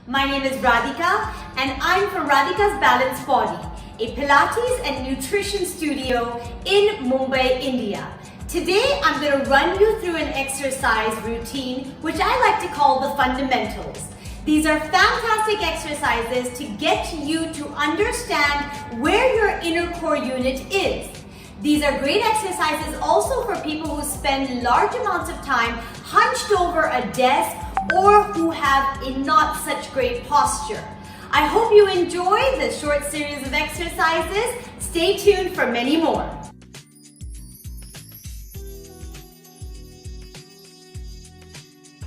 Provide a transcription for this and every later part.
My name is Radhika and I'm from Radhika's Balanced Body, a Pilates and nutrition studio in Mumbai, India. Today I'm going to run you through an exercise routine which I like to call the fundamentals. These are fantastic exercises to get you to understand where your inner core unit is. These are great exercises also for people who spend large amounts of time hunched over a desk or who have a not such great posture. I hope you enjoy this short series of exercises. Stay tuned for many more.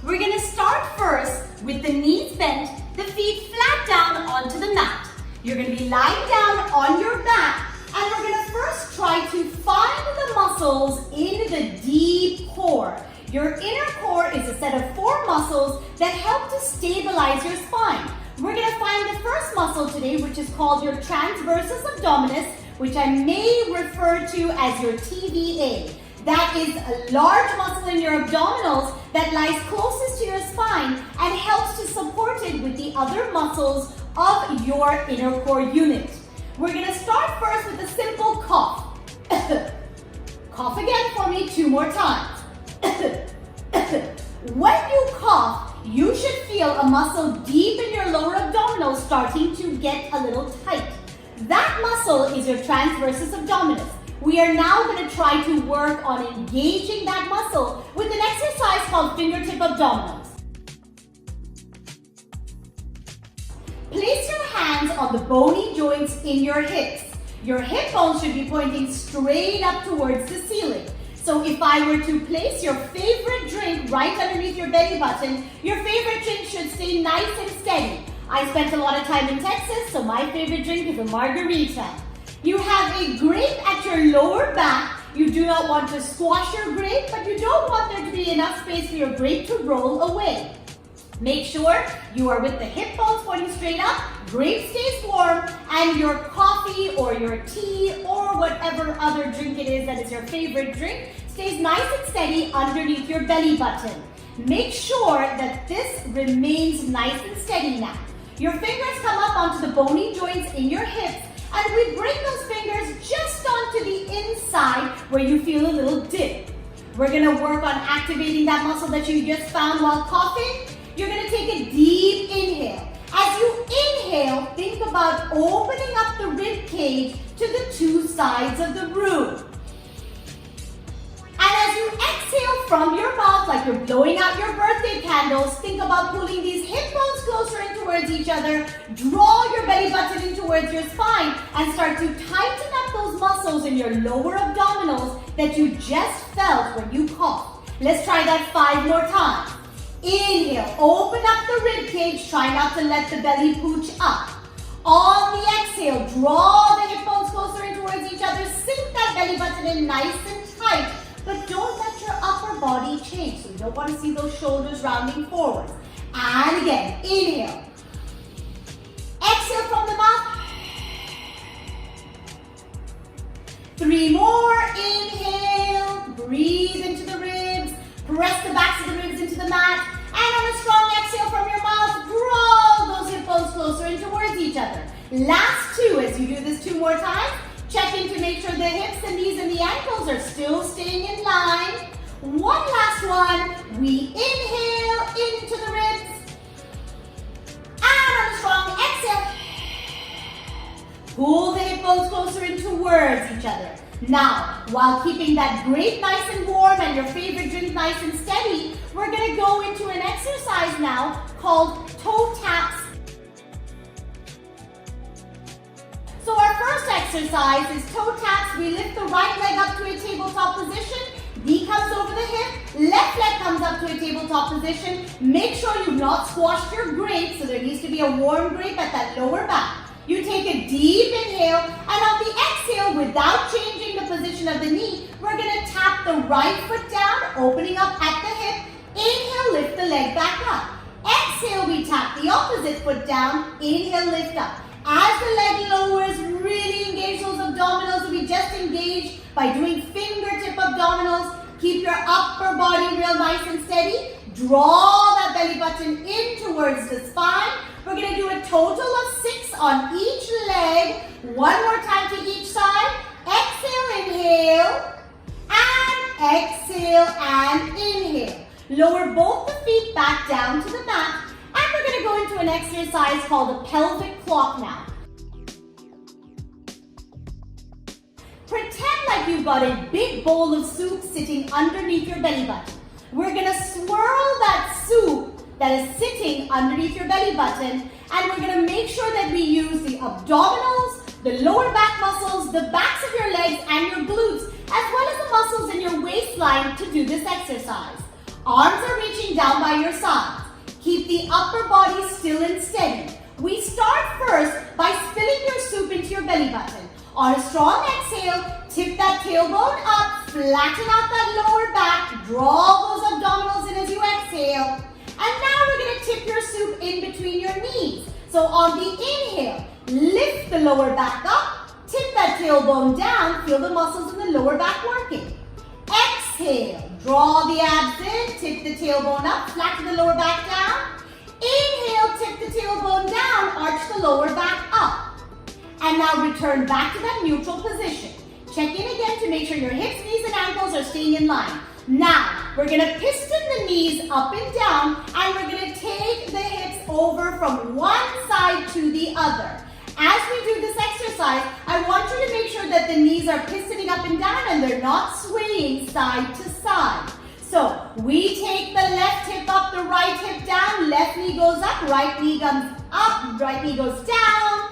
We're going to start first with the knees bent, the feet flat down onto the mat. You're going to be lying down on your mat and we're going to first try to find the muscles in the deep core. Your inner core is a set of 4 muscles that help to stabilize your spine. We're going to find the first muscle today, which is called your transversus abdominis, which I may refer to as your TVA. That is a large muscle in your abdominals that lies closest to your spine and helps to support it with the other muscles of your inner core unit. We're going to start first with a simple cough. Cough again for me 2 more times. When you cough, you should feel a muscle deep in your lower abdominals starting to get a little tight. That muscle is your transversus abdominis. We are now going to try to work on engaging that muscle with an exercise called fingertip abdominals. Place your hands on the bony joints in your hips. Your hip bones should be pointing straight up towards the ceiling. So if I were to place your favorite drink right underneath your belly button, your favorite drink should stay nice and steady. I spent a lot of time in Texas, so my favorite drink is a margarita. You have a grape at your lower back. You do not want to squash your grape, but you don't want there to be enough space for your grape to roll away. Make sure you are with the hip bones pointing straight up, grape stays warm, and your coffee or your tea or whatever other drink it is that is your favorite drink stays nice and steady underneath your belly button. Make sure that this remains nice and steady now. Your fingers come up onto the bony joints in your hips and we bring those fingers just onto the inside where you feel a little dip. We're going to work on activating that muscle that you just found while coughing. You're going to take a deep inhale. As you inhale, think about opening up the rib cage to the 2 sides of the room. And as you exhale from your mouth, like you're blowing out your birthday candles, think about pulling these hip bones closer in towards each other, draw your belly button in towards your spine, and start to tighten up those muscles in your lower abdominals that you just felt when you coughed. Let's try that 5 more times. Inhale, open up the rib cage, try not to let the belly pooch up. On the exhale, draw the hip bones closer in towards each other, sink that belly button in nice and tight, but don't let your upper body change. So you don't want to see those shoulders rounding forwards. And again, inhale. Exhale from the mouth. 3 more, inhale, breathe into the ribs. Press the backs of the ribs into the mat. And on a strong exhale from your mouth, draw those hip bones closer in towards each other. Last 2, as you do this 2 more times, check in to make sure the hips, the knees, and the ankles are still staying in line. 1 last one. We inhale into the ribs. And on a strong exhale, pull the hip bones closer in towards each other. Now, while keeping that grape nice and warm and your favorite drink nice and steady, we're going to go into an exercise now called toe taps. So our first exercise is toe taps. We lift the right leg up to a tabletop position. Knee comes over the hip. Left leg comes up to a tabletop position. Make sure you've not squashed your grape, so there needs to be a warm grape at that lower back. You take a deep inhale, and on the exhale, without changing the position of the knee, we're going to tap the right foot down, opening up at the hip. Inhale, lift the leg back up. Exhale, we tap the opposite foot down. Inhale, lift up. As the leg lowers, really engage those abdominals. We just engaged by doing fingertip abdominals. Keep your upper body real nice and steady. Draw that belly button in towards the spine. We're on each leg. One more time to each side. Exhale, inhale. And exhale and inhale. Lower both the feet back down to the mat. And we're going to go into an exercise called a pelvic clock now. Pretend like you've got a big bowl of soup sitting underneath your belly button. We're going to swirl that soup that is sitting underneath your belly button, and we're going to make sure that we use the abdominals, the lower back muscles, the backs of your legs and your glutes, as well as the muscles in your waistline to do this exercise. Arms are reaching down by your sides. Keep the upper body still and steady. We start first by spilling your soup into your belly button. On a strong exhale, tip that tailbone up, flatten out that lower back, draw those abdominals in as you exhale. And now we're going to tip your soup in between your knees. So on the inhale, lift the lower back up, tip that tailbone down, feel the muscles in the lower back working. Exhale, draw the abs in, tip the tailbone up, flatten the lower back down. Inhale, tip the tailbone down, arch the lower back up. And now return back to that neutral position. Check in again to make sure your hips, knees, and ankles are staying in line. Now, we're going to piston the knees up and down, and we're going to take the hips over from one side to the other. As we do this exercise, I want you to make sure that the knees are pistoning up and down and they're not swaying side to side. So, we take the left hip up, the right hip down, left knee goes up, right knee comes up, right knee goes down,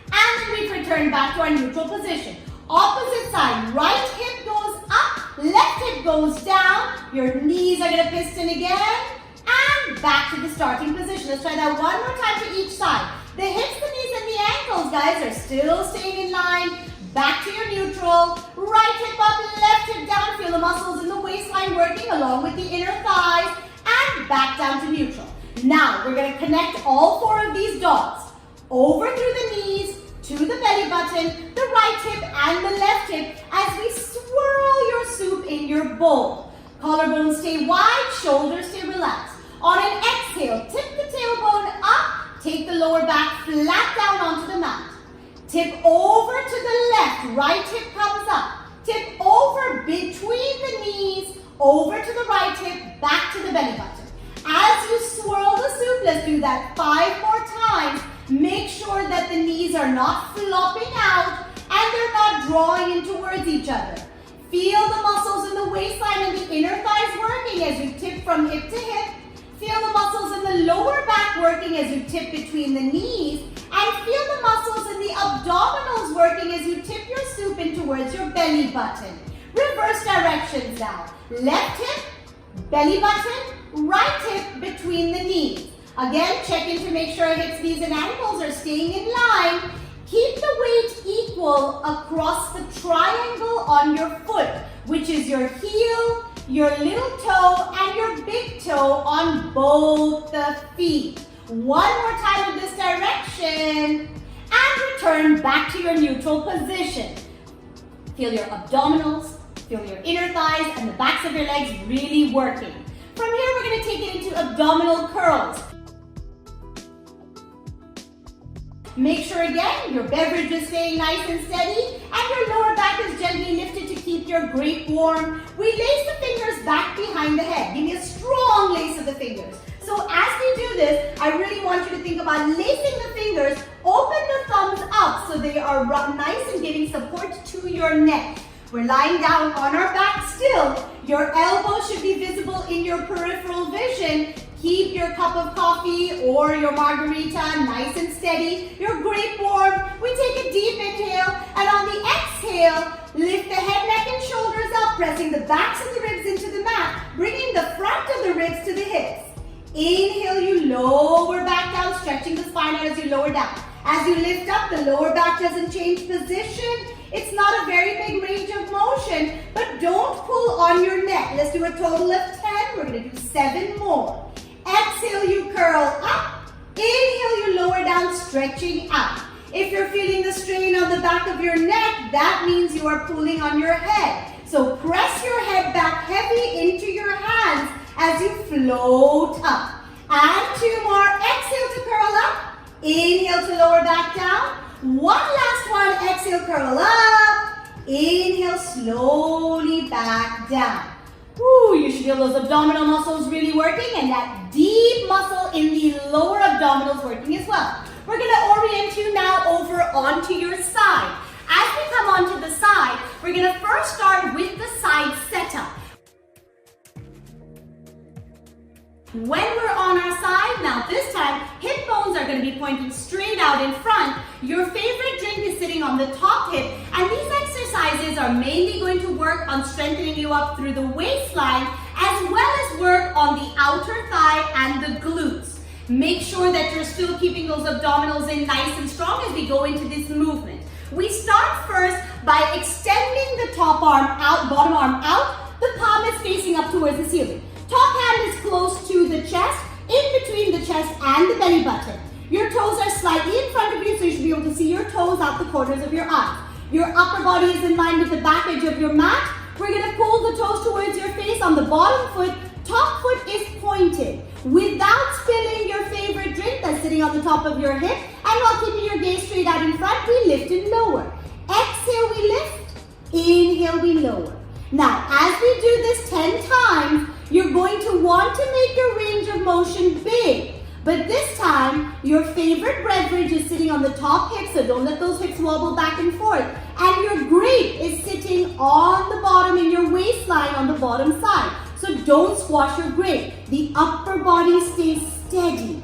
and then we return back to our neutral position. Opposite side, right hip goes up, left hip goes down, your knees are going to piston again, and back to the starting position. Let's try that one more time to each side. The hips, the knees, and the ankles, guys, are still staying in line. Back to your neutral. Right hip up, left hip down. Feel the muscles in the waistline working along with the inner thighs. And back down to neutral. Now, we're going to connect all four of these dots. Over through the knees, to the belly button, the right hip and the left hip as we swirl your soup in your bowl. Collarbones stay wide, shoulders stay relaxed. On an exhale, tip the tailbone up. Take the lower back flat down onto the mat. Tip over to the left, right hip comes up. Tip over between the knees, over to the right hip, back to the belly button. As you swirl the soup, let's do that 5 more times. Make sure that the knees are not flopping out and they're not drawing in towards each other. Feel the muscles in the waistline and the inner thighs working as you tip from hip to hip. Feel the muscles in the lower back working as you tip between the knees. And feel the muscles in the abdominals working as you tip your soup in towards your belly button. Reverse directions now. Left hip, belly button, right hip between the knees. Again, check in to make sure hips, knees, and ankles are staying in line. Keep the weight equal across the triangle on your foot, which is your heel, your little toe, and your big toe on both the feet. One more time in this direction, and return back to your neutral position. Feel your abdominals, feel your inner thighs, and the backs of your legs really working. From here, we're going to take it into abdominal curls. Make sure again, your beverage is staying nice and steady and your lower back is gently lifted to keep your grip warm. We lace the fingers back behind the head. Give me a strong lace of the fingers. So as we do this, I really want you to think about lacing the fingers. Open the thumbs up so they are nice and giving support to your neck. We're lying down on our back still. Your elbows should be visible in your peripheral vision. Keep your cup of coffee or your margarita nice and steady. Your grape warm. We take a deep inhale, and on the exhale, lift the head, neck, and shoulders up, pressing the backs of the ribs into the mat, bringing the front of the ribs to the hips. Inhale, you lower back down, stretching the spine out as you lower down. As you lift up, the lower back doesn't change position. It's not a very big range of motion, but don't pull on your neck. Let's do a total of 10. We're going to do 7 more. Exhale, you curl up. Inhale, you lower down, stretching out. If you're feeling the strain on the back of your neck, that means you are pulling on your head. So press your head back heavy into your hands as you float up. And 2 more. Exhale to curl up. Inhale to lower back down. One last one. Exhale, curl up. Inhale, slowly back down. Woo, you should feel those abdominal muscles really working and that deep muscle in the lower abdominals working as well. We're going to orient you now over onto your side. As we come onto the side, we're going to first start with the side setup. When we're on our side, now this time, hip bones are going to be pointing straight out in front. Your favorite drink is sitting on the top hip, and these exercises are mainly going to work on strengthening you up through the waistline, as well as work on the outer thigh and the glutes. Make sure that you're still keeping those abdominals in nice and strong as we go into this movement. We start first by extending the top arm out, bottom arm out. The palm is facing up towards the ceiling. Top hand is close to the chest, in between the chest and the belly button. Your toes are slightly in front of you, so you should be able to see your toes out the corners of your eyes. Your upper body is in line with the back edge of your mat. We're going to pull the toes towards your face on the bottom foot. Top foot is pointed. Without spilling your favorite drink that's sitting on the top of your hip, and while keeping your gaze straight out in front, we lift and lower. Exhale, we lift. Inhale, we lower. Now, as we do this 10 times, you're going to want to make your range of motion big. But this time, your favorite beverage is sitting on the top hip, so don't let those hips wobble back and forth. And your grape is sitting on the bottom in your waistline on the bottom side. So don't squash your grape. The upper body stays steady.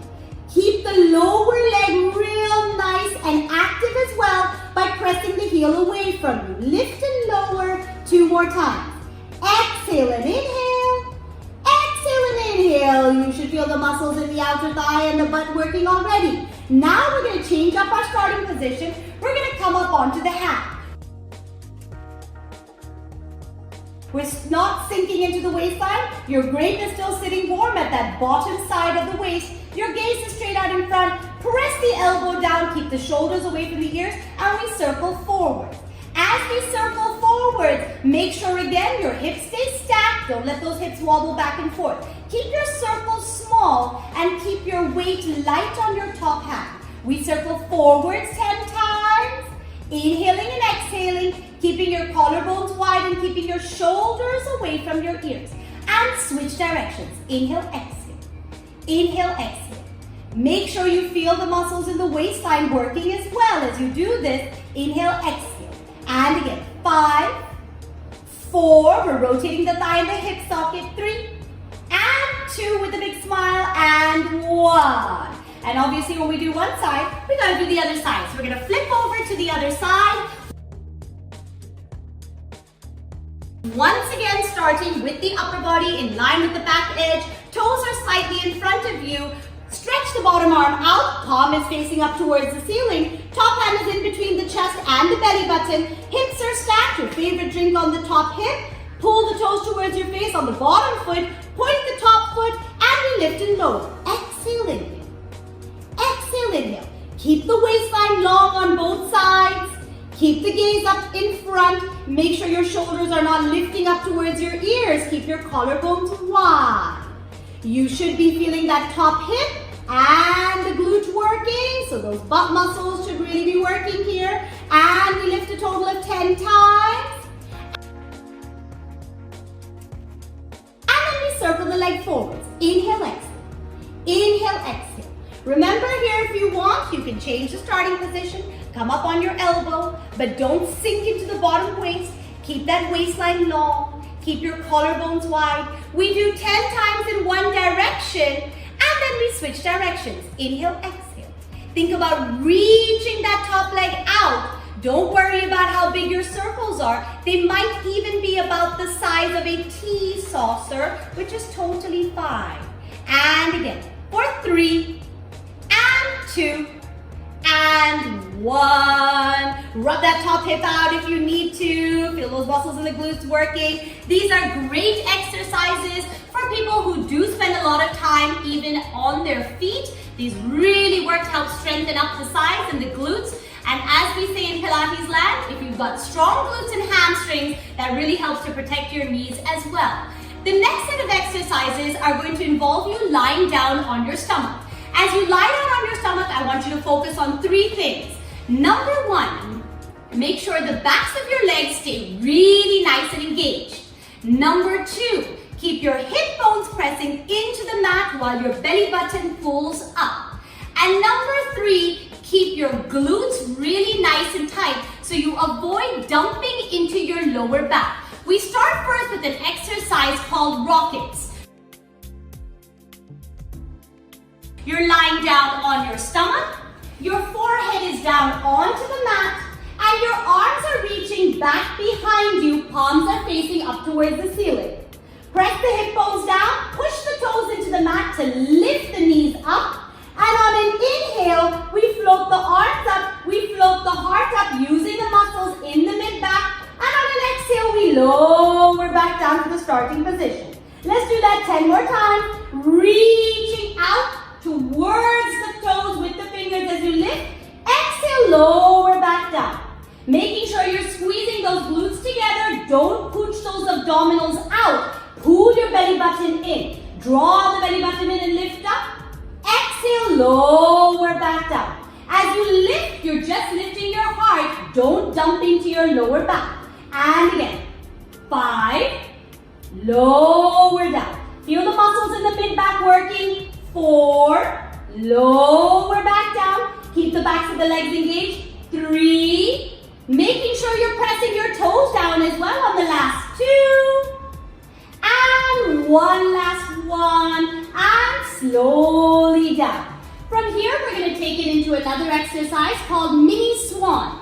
Keep the lower leg real nice and active as well by pressing the heel away from you. Lift and lower 2 more times. Exhale and inhale. Exhale and inhale. You should feel the muscles in the outer thigh and the butt working already. Now we're going to change up our starting position. We're going to come up onto the hat. We're not sinking into the waistline. Your grape is still sitting warm at that bottom side of the waist. Your gaze is straight out in front. Press the elbow down, keep the shoulders away from the ears, and we circle forward. As we circle forward, make sure again your hips stay stacked. Don't let those hips wobble back and forth. Keep your circle small and keep your weight light on your top hand. We circle forwards 10 times. Inhaling and exhaling, keeping your collarbones wide and keeping your shoulders away from your ears. And switch directions. Inhale, exhale. Inhale, exhale. Make sure you feel the muscles in the waistline working as well as you do this. Inhale, exhale. And again, 5, 4, we're rotating the thigh and the hip socket, 3, and 2 with a big smile, and 1. And obviously when we do one side, we gotta do the other side. So we're gonna flip over to the other side. Once again, starting with the upper body in line with the back edge. Toes are slightly in front of you. Stretch the bottom arm out. Palm is facing up towards the ceiling. Top hand is in between the chest and the belly button. Hips are stacked. Your favorite drink on the top hip. Pull the toes towards your face on the bottom foot. Point the top foot and we lift and lower. Exhale, inhale. Exhale, inhale. Keep the waistline long on both sides. Keep the gaze up in front. Make sure your shoulders are not lifting up towards your ears. Keep your collarbones wide. You should be feeling that top hip and the glute working. So those butt muscles should really be working here. And we lift a total of 10 times. And then we circle the leg forwards. Inhale, exhale. Inhale, exhale. Remember here, if you want, you can change the starting position. Come up on your elbow, but don't sink into the bottom waist. Keep that waistline long. Keep your collarbones wide. We do 10 times in one direction, and then we switch directions. Inhale, exhale. Think about reaching that top leg out. Don't worry about how big your circles are. They might even be about the size of a tea saucer, which is totally fine. And again, for 3, and 2, and 1. Rub that top hip out if you need to. Feel those muscles in the glutes working. These are great exercises for people who do spend a lot of time even on their feet. These really work to help strengthen up the sides and the glutes. And as we say in Pilates land, if you've got strong glutes and hamstrings, that really helps to protect your knees as well. The next set of exercises are going to involve you lying down on your stomach. As you lie down on your stomach, I want you to focus on 3 things. Number 1, make sure the backs of your legs stay really nice and engaged. Number 2, keep your hip bones pressing into the mat while your belly button pulls up. And number 3, keep your glutes really nice and tight so you avoid dumping into your lower back. We start first with an exercise called rockets. You're lying down on your stomach, your forehead is down onto the mat, and your arms are reaching back behind you, palms are facing up towards the ceiling. Press the hip bones down, push the toes into the mat to lift the knees up, and on an inhale, we float the arms up, we float the heart up using the muscles in the mid-back, and on an exhale, we lower back down to the starting position. Let's do that 10 more times, reaching out towards the toes with the fingers as you lift. Exhale, lower back down. Making sure you're squeezing those glutes together. Don't pooch those abdominals out. Pull your belly button in. Draw the belly button in and lift up. Exhale, lower back down. As you lift, you're just lifting your heart. Don't dump into your lower back. And again. 5. Lower down. Feel the muscles in the mid-back working. 4. Lower back down. Keep the backs of the legs engaged. 3. Making sure you're pressing your toes down as well on the last 2. And one last one. And slowly down. From here, we're going to take it into another exercise called mini swan.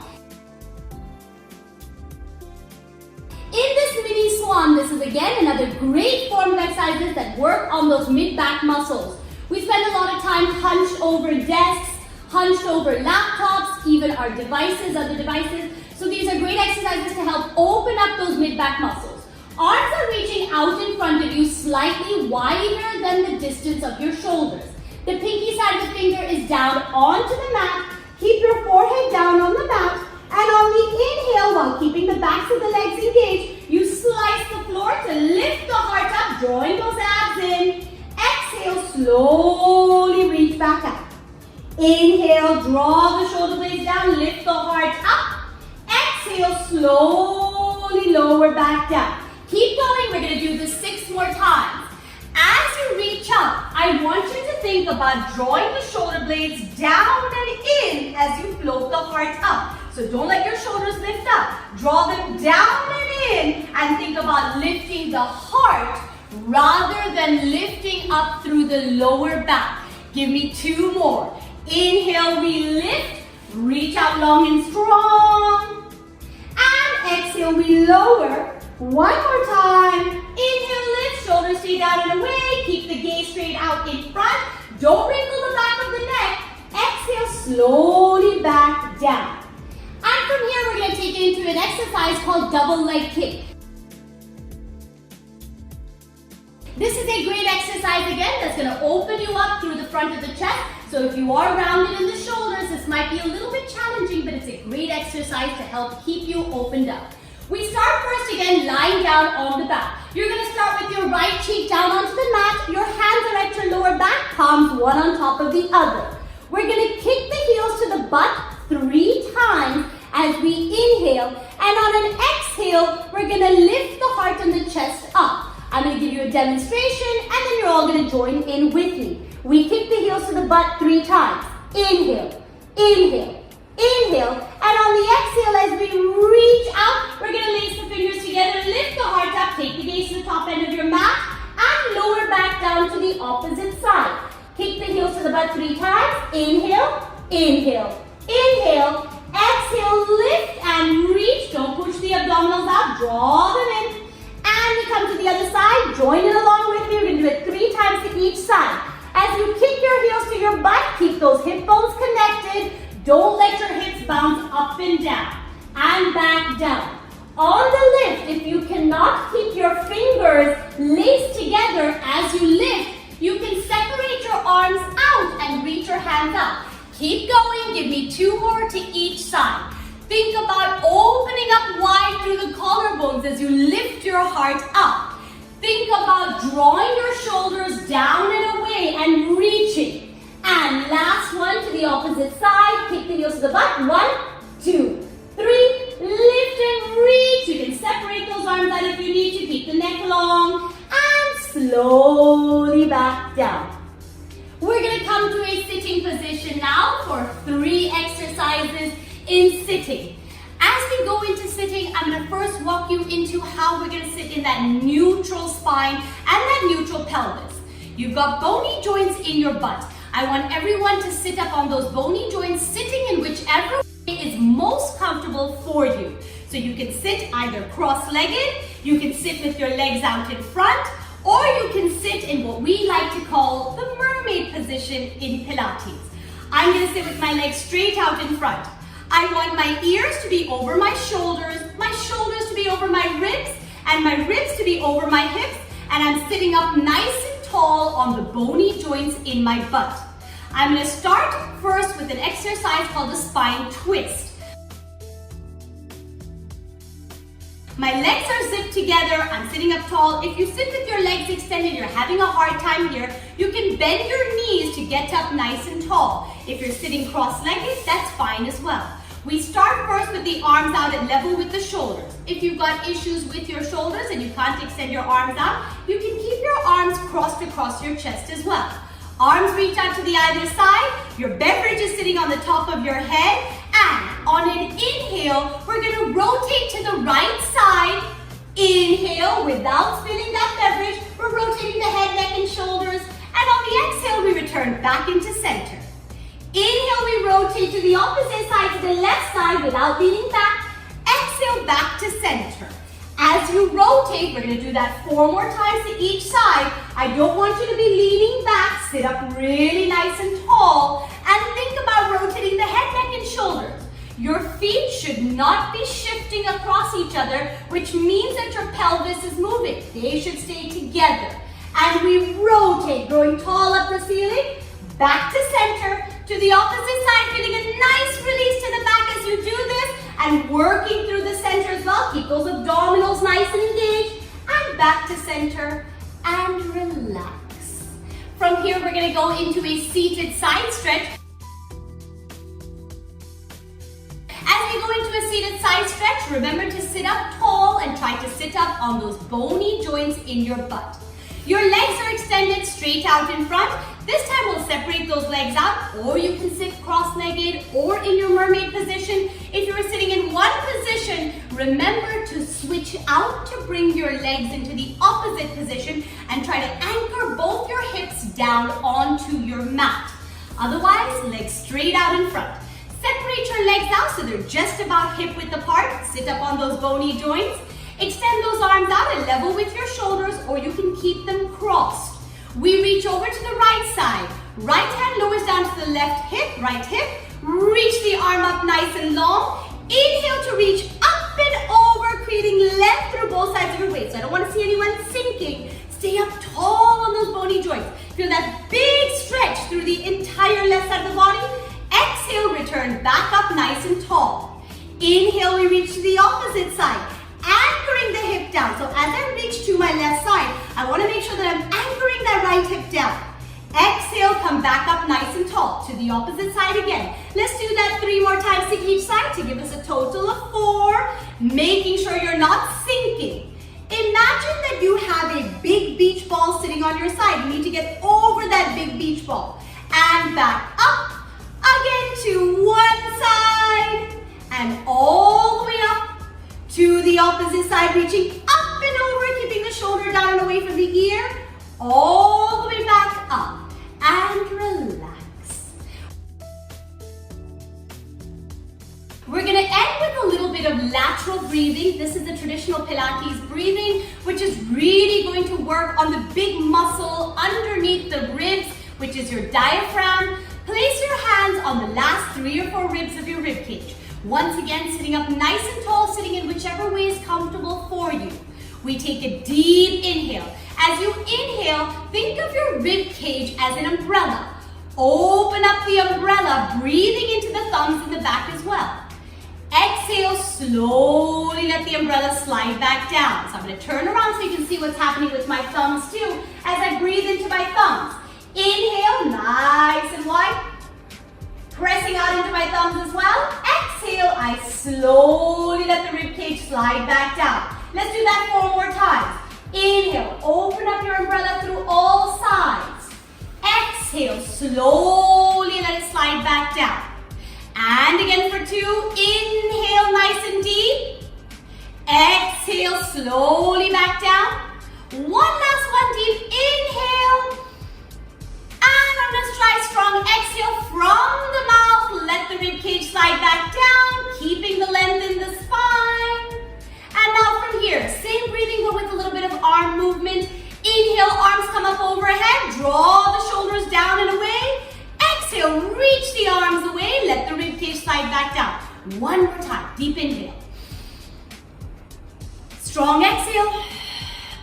In this mini swan, this is again another great form of exercises that work on those mid-back muscles. We spend a lot of time hunched over desks, hunched over laptops, even our devices, other devices. So these are great exercises to help open up those mid-back muscles. Arms are reaching out in front of you slightly wider than the distance of your shoulders. The pinky side of the finger is down onto the mat. Keep your forehead down on the mat. And on the inhale, while keeping the backs of the legs engaged, you slice the floor to lift the heart up, drawing those abs in. Exhale, slowly reach back up. Inhale, draw the shoulder blades down, lift the heart up. Exhale, slowly lower back down. Keep going, we're going to do this 6 more times. As you reach up, I want you to think about drawing the shoulder blades down and in as you float the heart up. So don't let your shoulders lift up. Draw them down and in and think about lifting the heart rather than lifting up through the lower back. Give me 2 more. Inhale, we lift. Reach out long and strong. And exhale, we lower. 1 more time. Inhale, lift. Shoulders stay down and away. Keep the gaze straight out in front. Don't wrinkle the back of the neck. Exhale, slowly back down. And from here, we're going to take it into an exercise called double leg kick. This is a great exercise again that's going to open you up through the front of the chest. So if you are rounded in the shoulders, this might be a little bit challenging, but it's a great exercise to help keep you opened up. We start first again lying down on the back. You're going to start with your right cheek down onto the mat. Your hands are at your lower back, palms one on top of the other. We're going to kick the heels to the butt 3 times as we inhale. And on an exhale, we're going to lift the heart and the chest up. I'm going to give you a demonstration and then you're all going to join in with me. We kick the heels to the butt 3 times. Inhale, inhale, inhale. And on the exhale, as we reach out, we're going to lace the fingers together, lift the heart up, take the gaze to the top end of your mat, and lower back down to the opposite side. Kick the heels to the butt 3 times. Inhale, inhale, inhale. Exhale, lift and reach. Don't push the abdominals out. Draw them in. And we come to the other side. Join in along with me. We're going to do it 3 times to each side. As you kick your heels to your butt, keep those hip bones connected. Don't let your hips bounce up and down. And back down. On the lift, if you cannot keep your fingers laced together as you lift, you can separate your arms out and reach your hands up. Keep going. Give me 2 more to each side. Think about opening up wide through the collarbones as you lift your heart up. Think about drawing your shoulders down and away and reaching. And last one to the opposite side. Kick the heels to the butt. 1, 2, 3. Lift and reach. You can separate those arms out if you need to. Keep the neck long. And slowly back down. We're going to come to a sitting position now for 3 exercises in sitting. As we go into sitting, I'm going to first walk you into how we're going to sit in that neutral spine and that neutral pelvis. You've got bony joints in your butt. I want everyone to sit up on those bony joints, sitting in whichever way is most comfortable for you. So you can sit either cross-legged, you can sit with your legs out in front, or you can sit in what we like to call the mermaid position in Pilates. I'm going to sit with my legs straight out in front. I want my ears to be over my shoulders to be over my ribs, and my ribs to be over my hips, and I'm sitting up nice and tall on the bony joints in my butt. I'm going to start first with an exercise called the spine twist. My legs are zipped together, I'm sitting up tall. If you sit with your legs extended, you're having a hard time here, you can bend your knees to get up nice and tall. If you're sitting cross-legged, that's fine as well. We start first with the arms out at level with the shoulders. If you've got issues with your shoulders and you can't extend your arms out, you can keep your arms crossed across your chest as well. Arms reach out to the either side, your beverage is sitting on the top of your head, and on an inhale, we're going to rotate to the right side. Inhale without spilling that beverage, we're rotating the head, neck, and shoulders, and on the exhale, we return back into center. Inhale, we rotate to the opposite side, to the left side without leaning back. Exhale, back to center. As you rotate, we're going to do that 4 more times to each side. I don't want you to be leaning back. Sit up really nice and tall. And think about rotating the head, neck, and shoulders. Your feet should not be shifting across each other, which means that your pelvis is moving. They should stay together. And we rotate, growing tall up the ceiling, back to center, to the opposite side, feeling a nice release to the back as you do this, and working through the center as well. Keep those abdominals nice and engaged, and back to center, and relax. From here, we're going to go into a seated side stretch. As we go into a seated side stretch, remember to sit up tall and try to sit up on those bony joints in your butt. Your legs are extended straight out in front. This time we'll separate those legs out, or you can sit cross-legged or in your mermaid position. If you're sitting in one position, remember to switch out to bring your legs into the opposite position and try to anchor both your hips down onto your mat. Otherwise, legs straight out in front. Separate your legs out so they're just about hip width apart. Sit up on those bony joints. Extend those arms out at level with your shoulders, or you can keep them crossed. We reach over to the right side. Right hand lowers down to the left hip, right hip. Reach the arm up nice and long. Inhale to reach up and over, creating length through both sides of your waist. So I don't want to see anyone sinking. Stay up tall on those bony joints. Feel that big stretch through the entire left side of the body. Exhale, return back up nice and tall. Inhale, we reach to the opposite side. Anchoring the hip down. So as I reach to my left side, I want to make sure that I'm anchoring that right hip down. Exhale, come back up nice and tall. To the opposite side again. Let's do that 3 more times to each side to give us a total of 4. Making sure you're not sinking. Imagine that you have a big beach ball sitting on your side. You need to get over that big beach ball. And back up. Again to one side. And all the way up. To the opposite side, reaching up and over, keeping the shoulder down and away from the ear. All the way back up. And relax. We're going to end with a little bit of lateral breathing. This is the traditional Pilates breathing, which is really going to work on the big muscle underneath the ribs, which is your diaphragm. Place your hands on the last 3 or 4 ribs of your rib cage. Once again, sitting up nice and tall, sitting in whichever way is comfortable for you. We take a deep inhale. As you inhale, think of your rib cage as an umbrella. Open up the umbrella, breathing into the thumbs in the back as well. Exhale, slowly let the umbrella slide back down. So I'm going to turn around so you can see what's happening with my thumbs too as I breathe into my thumbs. Inhale, nice and wide. Pressing out into my thumbs as well. Exhale, I slowly let the ribcage slide back down. Let's do that 4 more times. Inhale, open up your umbrella through all sides. Exhale, slowly let it slide back down. And again for 2, inhale nice and deep. Exhale, slowly back down. One last one, deep inhale. And I'm going to try strong exhale from the mouth. Let the ribcage slide back down, keeping the length in the spine. And now from here, same breathing but with a little bit of arm movement. Inhale, arms come up overhead. Draw the shoulders down and away. Exhale, reach the arms away. Let the ribcage slide back down. One more time, deep inhale. Strong exhale.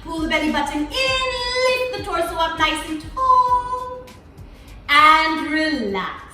Pull the belly button in. Lift the torso up nice and tall. And relax.